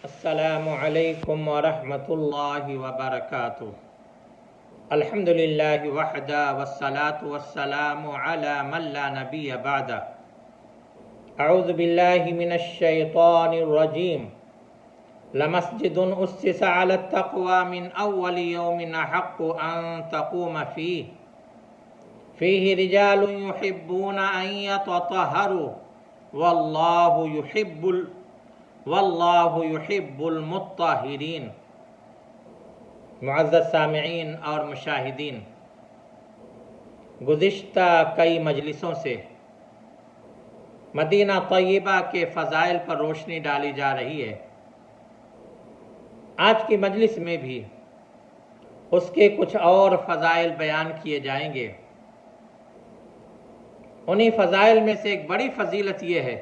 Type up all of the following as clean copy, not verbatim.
السلام علیکم ورحمۃ اللہ وبرکاتہ۔ الحمدللہ وحدہ والصلاة والسلام علی من لا نبی بعدہ۔ اعوذ باللہ من الشیطان الرجیم۔ لمسجد اسس علی التقوی من اول یوم احق ان تقوم فیہ رجال یحبون ان یتطہروا واللہ یحب المطہرین۔ معزز سامعین اور مشاہدین، گزشتہ کئی مجلسوں سے مدینہ طیبہ کے فضائل پر روشنی ڈالی جا رہی ہے۔ آج کی مجلس میں بھی اس کے کچھ اور فضائل بیان کیے جائیں گے۔ انہی فضائل میں سے ایک بڑی فضیلت یہ ہے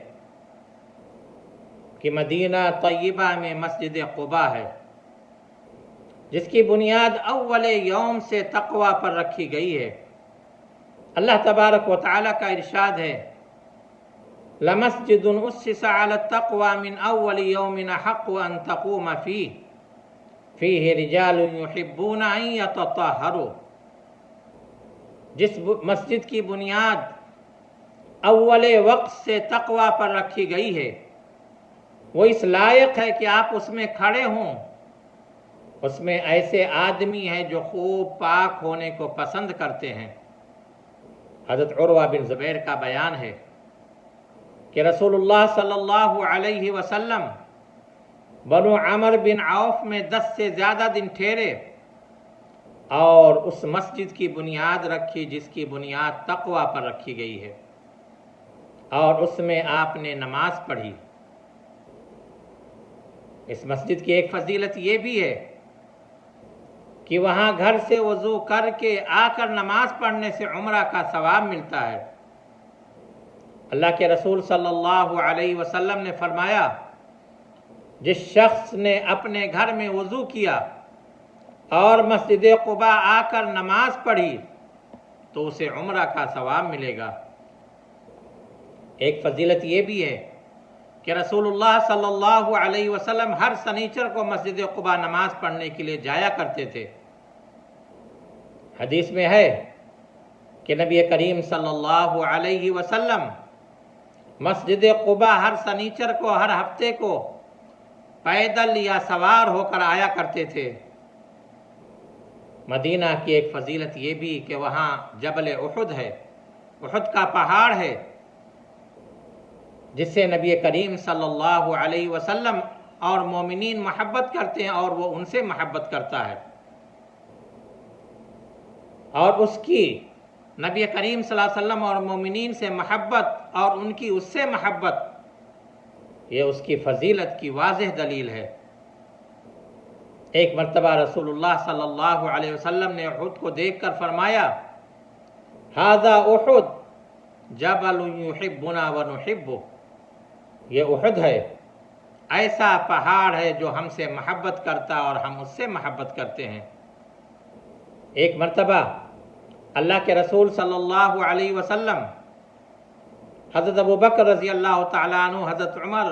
کہ مدینہ طیبہ میں مسجد قباء ہے، جس کی بنیاد اول یوم سے تقوی پر رکھی گئی ہے۔ اللہ تبارک و تعالیٰ کا ارشاد ہے، لَمَسْجِدٌ أُسِّسَ عَلَى التَّقْوَى مِنْ أَوَّلِ يَوْمٍ أَحَقُّ أَن تَقُومَ فِيهِ رِجَالٌ يُحِبُّونَ أَن يَتَطَهَّرُوا۔ جس مسجد کی بنیاد اول وقت سے تقوی پر رکھی گئی ہے، وہ اس لائق ہے کہ آپ اس میں کھڑے ہوں۔ اس میں ایسے آدمی ہیں جو خوب پاک ہونے کو پسند کرتے ہیں۔ حضرت عروہ بن زبیر کا بیان ہے کہ رسول اللہ صلی اللہ علیہ وسلم بنو عمر بن عوف میں 10 سے زیادہ دن ٹھہرے اور اس مسجد کی بنیاد رکھی جس کی بنیاد تقوی پر رکھی گئی ہے، اور اس میں آپ نے نماز پڑھی۔ اس مسجد کی ایک فضیلت یہ بھی ہے کہ وہاں گھر سے وضو کر کے آ کر نماز پڑھنے سے عمرہ کا ثواب ملتا ہے۔ اللہ کے رسول صلی اللہ علیہ وسلم نے فرمایا، جس شخص نے اپنے گھر میں وضو کیا اور مسجد قباء آ کر نماز پڑھی تو اسے عمرہ کا ثواب ملے گا۔ ایک فضیلت یہ بھی ہے کہ رسول اللہ صلی اللہ علیہ وسلم ہر سنیچر کو مسجد قباء نماز پڑھنے کے لیے جایا کرتے تھے۔ حدیث میں ہے کہ نبی کریم صلی اللہ علیہ وسلم مسجد قباء ہر سنیچر کو، ہر ہفتے کو پیدل یا سوار ہو کر آیا کرتے تھے۔ مدینہ کی ایک فضیلت یہ بھی کہ وہاں جبل احد ہے، احد کا پہاڑ ہے، جس سے نبی کریم صلی اللہ علیہ وسلم اور مومنین محبت کرتے ہیں اور وہ ان سے محبت کرتا ہے، اور اس کی نبی کریم صلی اللہ علیہ وسلم اور مومنین سے محبت اور ان کی اس سے محبت، یہ اس کی فضیلت کی واضح دلیل ہے۔ ایک مرتبہ رسول اللہ صلی اللہ علیہ وسلم نے احد کو دیکھ کر فرمایا، ھذا احد جبل یحبنا ونحبہ۔ یہ احد ہے، ایسا پہاڑ ہے جو ہم سے محبت کرتا اور ہم اس سے محبت کرتے ہیں۔ ایک مرتبہ اللہ کے رسول صلی اللہ علیہ وسلم حضرت ابوبکر رضی اللہ تعالیٰ عنہ، حضرت عمر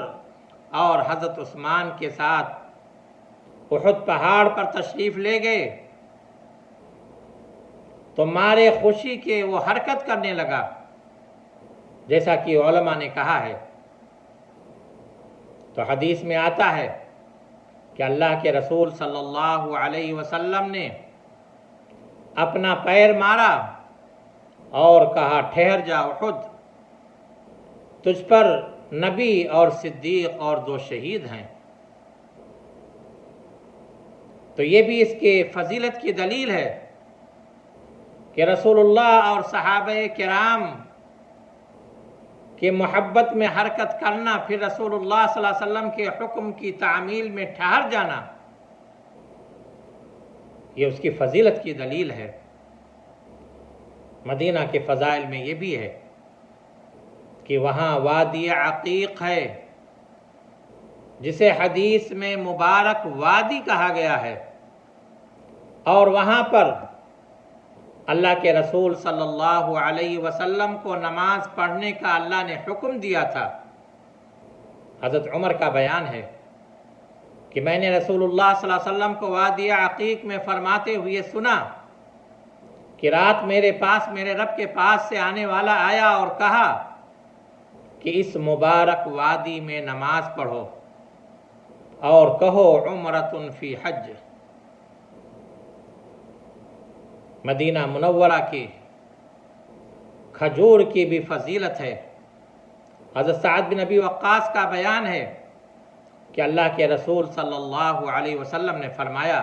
اور حضرت عثمان کے ساتھ احد پہاڑ پر تشریف لے گئے تو مارے خوشی کے وہ حرکت کرنے لگا، جیسا کہ علماء نے کہا ہے۔ تو حدیث میں آتا ہے کہ اللہ کے رسول صلی اللہ علیہ وسلم نے اپنا پیر مارا اور کہا، ٹھہر جا احد، تجھ پر نبی اور صدیق اور 2 شہید ہیں۔ تو یہ بھی اس کے فضیلت کی دلیل ہے کہ رسول اللہ اور صحابہ کرام کہ محبت میں حرکت کرنا، پھر رسول اللہ صلی اللہ علیہ وسلم کے حکم کی تعمیل میں ٹھہر جانا، یہ اس کی فضیلت کی دلیل ہے۔ مدینہ کے فضائل میں یہ بھی ہے کہ وہاں وادی عقیق ہے، جسے حدیث میں مبارک وادی کہا گیا ہے، اور وہاں پر اللہ کے رسول صلی اللہ علیہ وسلم کو نماز پڑھنے کا اللہ نے حکم دیا تھا۔ حضرت عمر کا بیان ہے کہ میں نے رسول اللہ صلی اللہ علیہ وسلم کو وادی عقیق میں فرماتے ہوئے سنا کہ رات میرے پاس میرے رب کے پاس سے آنے والا آیا اور کہا کہ اس مبارک وادی میں نماز پڑھو اور کہو عمرۃ فی حج۔ مدینہ منورہ کی کھجور کی بھی فضیلت ہے۔ حضرت سعد بن ابی وقاص کا بیان ہے کہ اللہ کے رسول صلی اللہ علیہ وسلم نے فرمایا،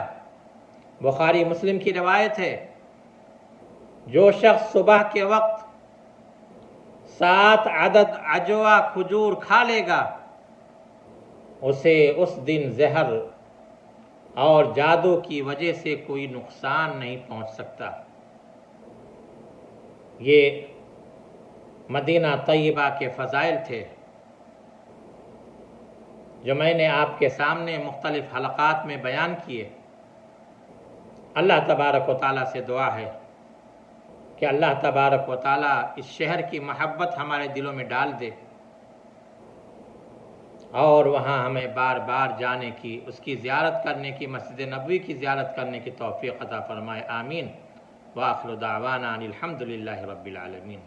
بخاری مسلم کی روایت ہے، جو شخص صبح کے وقت 7 عدد عجوہ کھجور کھا لے گا اسے اس دن زہر اور جادو کی وجہ سے کوئی نقصان نہیں پہنچ سکتا۔ یہ مدینہ طیبہ کے فضائل تھے جو میں نے آپ کے سامنے مختلف حلقات میں بیان کیے۔ اللہ تبارک و تعالیٰ سے دعا ہے کہ اللہ تبارک و تعالیٰ اس شہر کی محبت ہمارے دلوں میں ڈال دے اور وہاں ہمیں بار بار جانے کی، اس کی زیارت کرنے کی، مسجد نبوی کی زیارت کرنے کی توفیق عطا فرمائے، آمین۔ وآخر دعوانا ان الحمد للہ رب العالمین۔